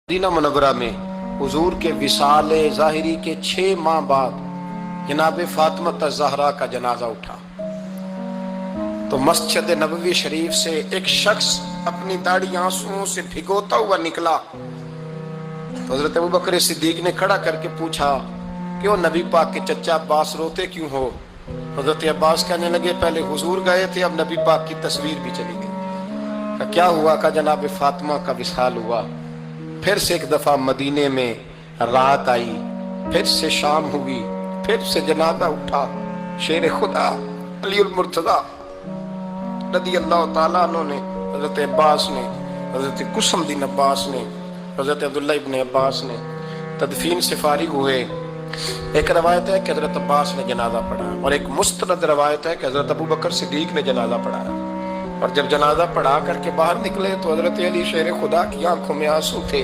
Medina Munawwara में हुजूर के विसाल ज़ाहिरी के 6 माह बाद जनाब फातिमा ज़हरा का जनाजा उठा। तो मस्जिद नबवी शरीफ से एक शख्स अपनी दाढ़ी आंसुओं से भिगोता हुआ निकला। तो हजरत अबू बकर सिद्दीक ने खड़ा करके पूछा, क्यों नबी पाक के चचा अब्बास रोते क्यों हो? हजरत अब्बास कहने लगे, पहले हुजूर गए थे, अब नबी पाक की तस्वीर भी चली गई। क्या हुआ? का जनाब फातिमा का विसाल हुआ। फिर से एक दफा मदीने में रात आई, फिर से शाम हुई, फिर से जनाजा उठा। शेर खुदा अलीउल मुर्तज़ा रज़ी अल्लाह ताला अन्हु ने, हजरत अब्बास ने, हजरत कुसम बिन अब्बास ने, हजरत अब्दुल्ला इब्न अब्बास ने तदफीन से फारिग हुए। एक रवायत है कि हजरत अब्बास ने जनाजा पढ़ा और एक मुस्तनद रवायत है कि हजरत अबू बकर सिद्दीक ने जनाजा पढ़ाया। और जब जनाजा पढ़ा करके बाहर निकले तो हजरत अली शेर खुदा की आंखों में आंसू थे।